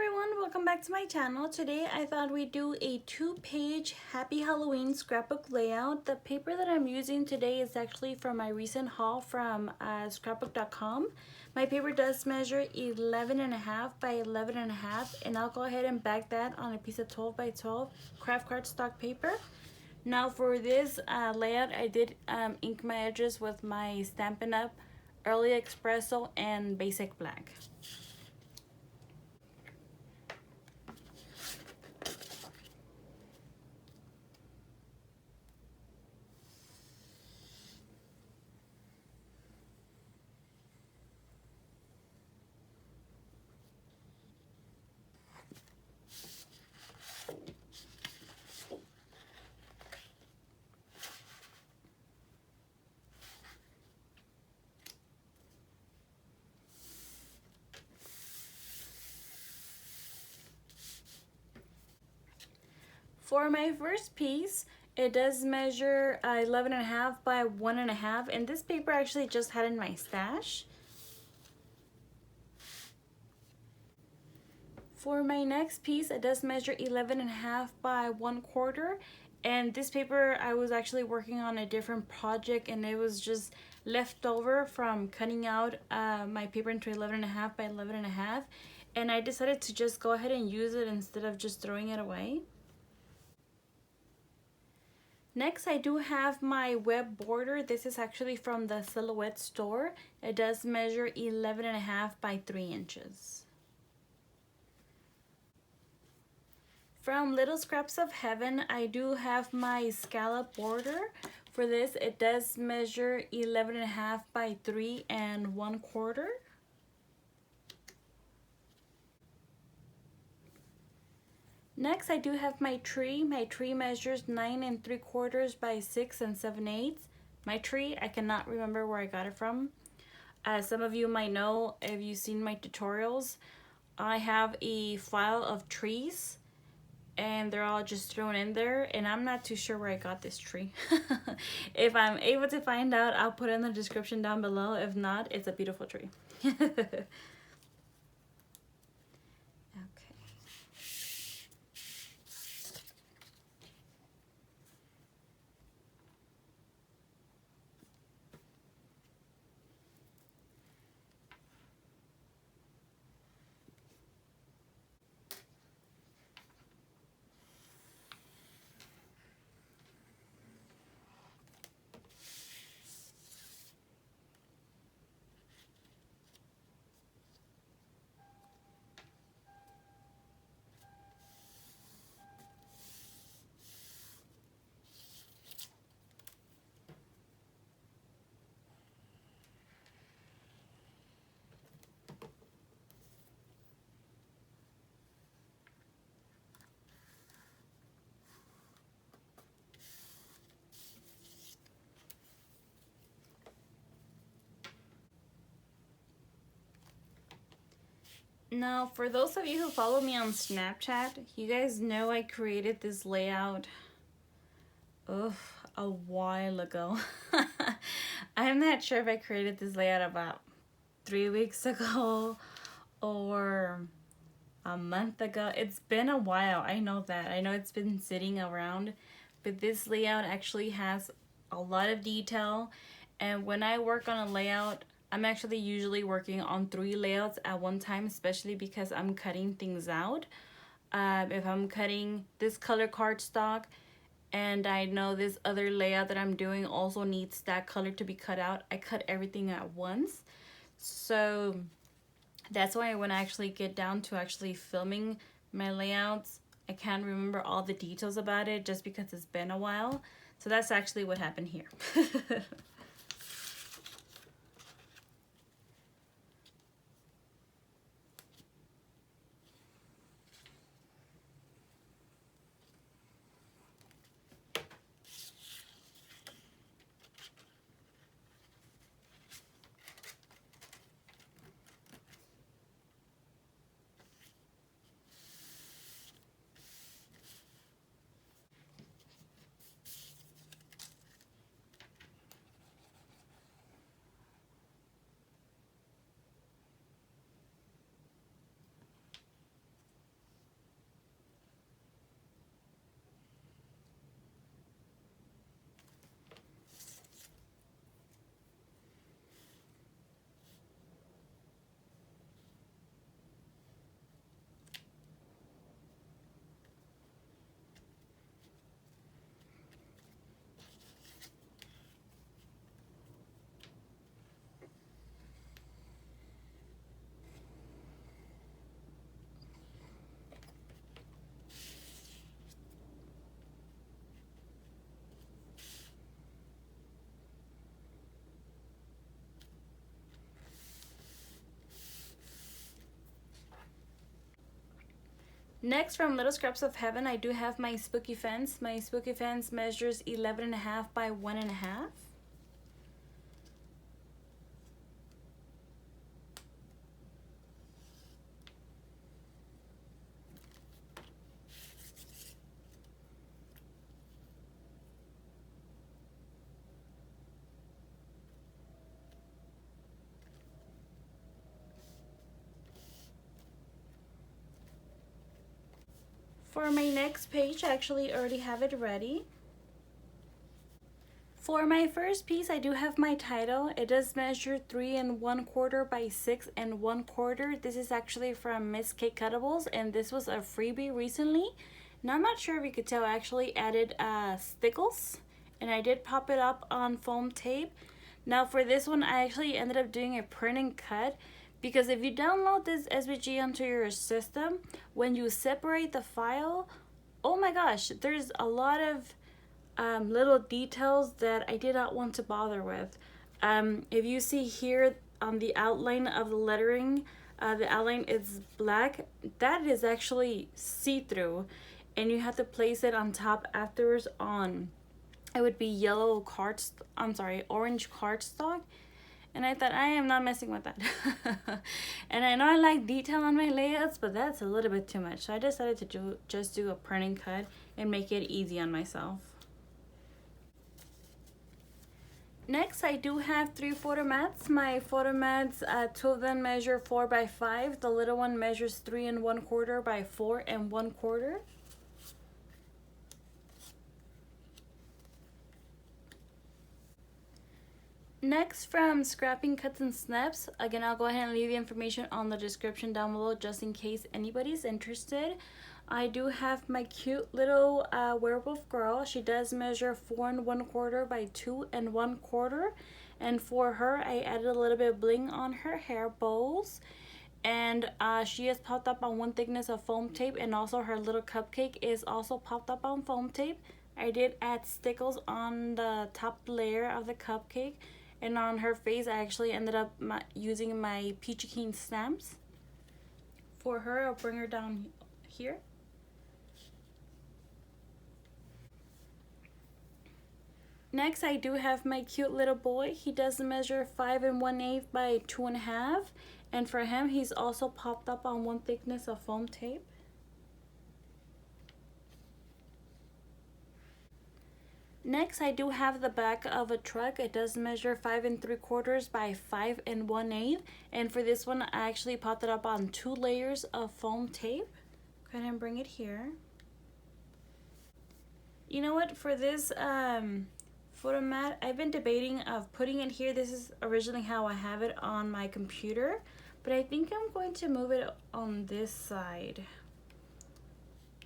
everyone, welcome back to my channel. Today I thought we'd do a 2-page Happy Halloween scrapbook layout. The paper that I'm using today is actually from my recent haul from scrapbook.com. My paper does measure 11.5 by 11.5, and I'll go ahead and bag that on a piece of 12 by 12 craft cardstock paper. Now for this layout, I did ink my edges with my Stampin' Up! Early Espresso and Basic Black. For my first piece, it does measure 11.5 by 1.5, and this paper I actually just had in my stash. For my next piece, it does measure 11.5 by 1/4, and this paper I was actually working on a different project, and it was just left over from cutting out my paper into 11.5 by 11.5, and I decided to just go ahead and use it instead of just throwing it away. Next, I do have my web border. This is actually from the Silhouette store. It does measure 11.5 by 3 inches. From Little Scraps of Heaven, I do have my scallop border. For this, it does measure 11.5 by 3 1/4. Next, I do have my tree. My tree measures 9 3/4 by 6 7/8. My tree, I cannot remember where I got it from. As some of you might know, if you've seen my tutorials, I have a file of trees and they're all just thrown in there, and I'm not too sure where I got this tree. If I'm able to find out, I'll put it in the description down below. If not, it's a beautiful tree. Now, for those of you who follow me on Snapchat, you guys know I created this layout a while ago. I'm not sure if I created this layout about 3 weeks ago or a month ago. It's been a while, I know that. I know it's been sitting around, but this layout actually has a lot of detail, and when I work on a layout, I'm actually usually working on 3 layouts at one time, especially because I'm cutting things out. If I'm cutting this color cardstock and I know this other layout that I'm doing also needs that color to be cut out, I cut everything at once. So that's why when I actually get down to actually filming my layouts, I can't remember all the details about it just because it's been a while. So that's actually what happened here. Next, from Little Scraps of Heaven, I do have my spooky fence. My spooky fence measures 11.5 by 1.5. For my next page, I actually already have it ready. For my first piece, I do have my title. It does measure 3 1/4 by 6 1/4. This is actually from Miss K Cuttables, and this was a freebie recently. Now I'm not sure if you could tell, I actually added stickles, and I did pop it up on foam tape. Now for this one, I actually ended up doing a print and cut, because if you download this SVG onto your system, when you separate the file, oh my gosh, there's a lot of little details that I did not want to bother with. If you see here on the outline of the lettering, the outline is black. That is actually see-through, and you have to place it on top afterwards on, it would be yellow orange cardstock. And I thought, I am not messing with that. And I know I like detail on my layouts, but that's a little bit too much. So I decided to just do a print and cut and make it easy on myself. Next, I do have 3 photo mats. My photo mats, 2 of them measure 4 by 5. The little one measures 3 1/4 by 4 1/4. Next, from Scrapping Cuts and Snips, again, I'll go ahead and leave the information on the description down below just in case anybody's interested. I do have my cute little werewolf girl. She does measure 4 1/4 by 2 1/4. And for her, I added a little bit of bling on her hair bows. And she is popped up on 1 thickness of foam tape, and also her little cupcake is also popped up on foam tape. I did add stickles on the top layer of the cupcake. And on her face, I actually ended up using my Peachy Keen Stamps. For her, I'll bring her down here. Next, I do have my cute little boy. He does measure 5 1/8 by 2.5. And for him, he's also popped up on 1 thickness of foam tape. Next, I do have the back of a truck. It does measure 5 3/4 by 5 1/8. And for this one, I actually popped it up on 2 layers of foam tape. Go ahead and bring it here. You know what? For this photo mat, I've been debating of putting it here. This is originally how I have it on my computer. But I think I'm going to move it on this side.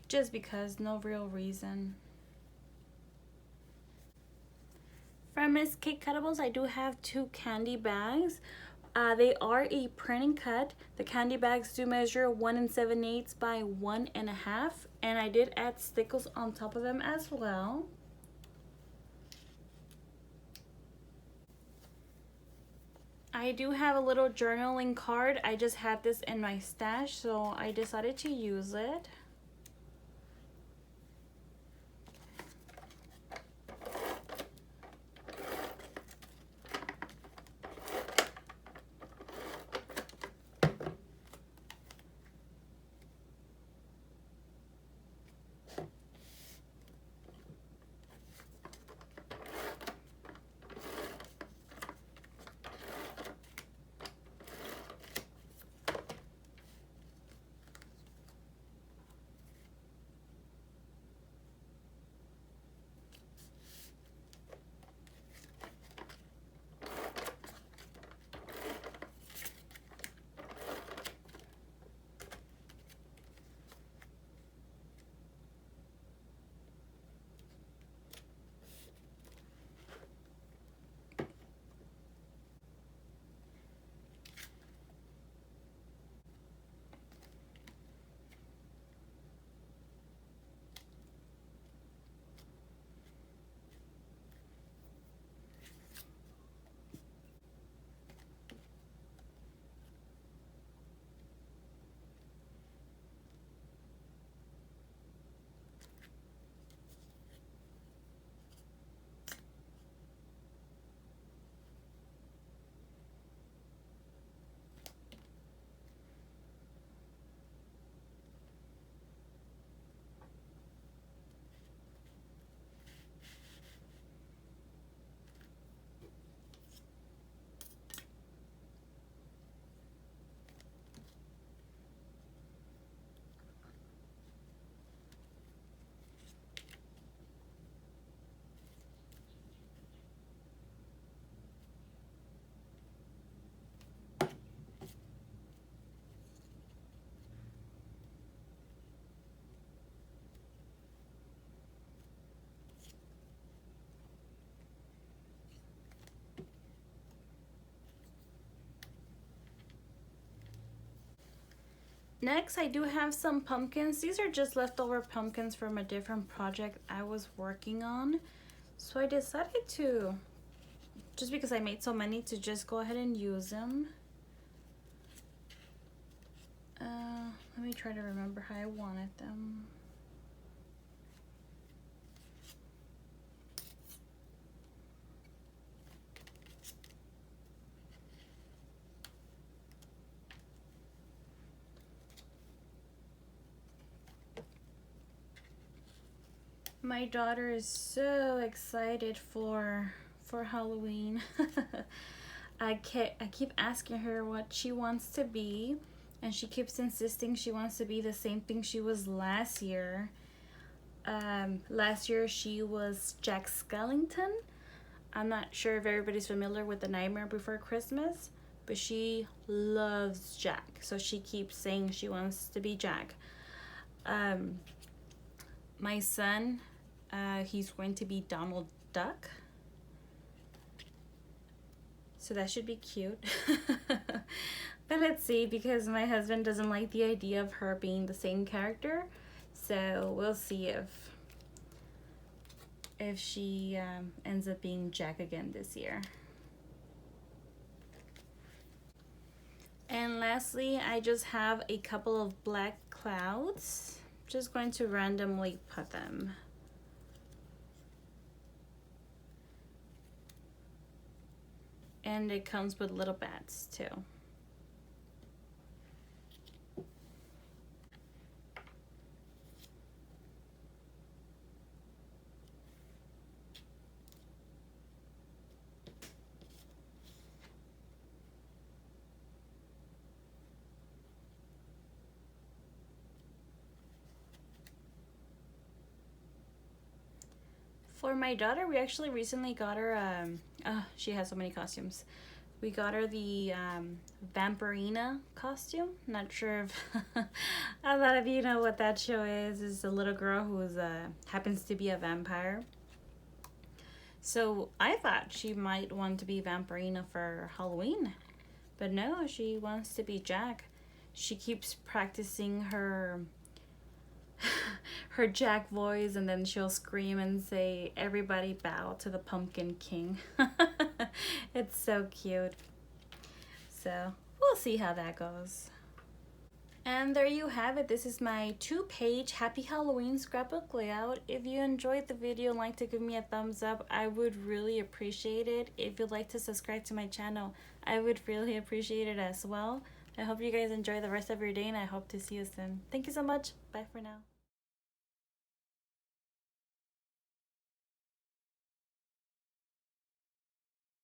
Just because, no real reason. From Miss K Cuttables, I do have 2 candy bags. They are a print and cut. The candy bags do measure 1 7/8 by 1 1/2, and I did add stickles on top of them as well. I do have a little journaling card. I just had this in my stash, so I decided to use it. Next, I do have some pumpkins. These are just leftover pumpkins from a different project I was working on. So I decided to, just because I made so many, to just go ahead and use them. Let me try to remember how I wanted them. My daughter is so excited for Halloween. I keep asking her what she wants to be, and she keeps insisting she wants to be the same thing she was last year. Last year she was Jack Skellington. I'm not sure if everybody's familiar with The Nightmare Before Christmas, but she loves Jack, so she keeps saying she wants to be Jack. My son, he's going to be Donald Duck, so that should be cute. But let's see, because my husband doesn't like the idea of her being the same character, so we'll see if she ends up being Jack again this year. And lastly, I just have a couple of black clouds. Just going to randomly put them. And it comes with little bats too. For my daughter, we actually recently got her, she has so many costumes. We got her the Vampirina costume. Not sure if a lot of you know what that show is. It's a little girl who happens to be a vampire. So I thought she might want to be Vampirina for Halloween. But no, she wants to be Jack. She keeps practicing her Jack voice, and then she'll scream and say, "Everybody bow to the Pumpkin King." It's so cute. So we'll see how that goes. And there you have it. This is my 2-page Happy Halloween scrapbook layout. If you enjoyed the video and like to give me a thumbs up, I would really appreciate it. If you'd like to subscribe to my channel, I would really appreciate it as well. I hope you guys enjoy the rest of your day, and I hope to see you soon. Thank you so much. Bye for now.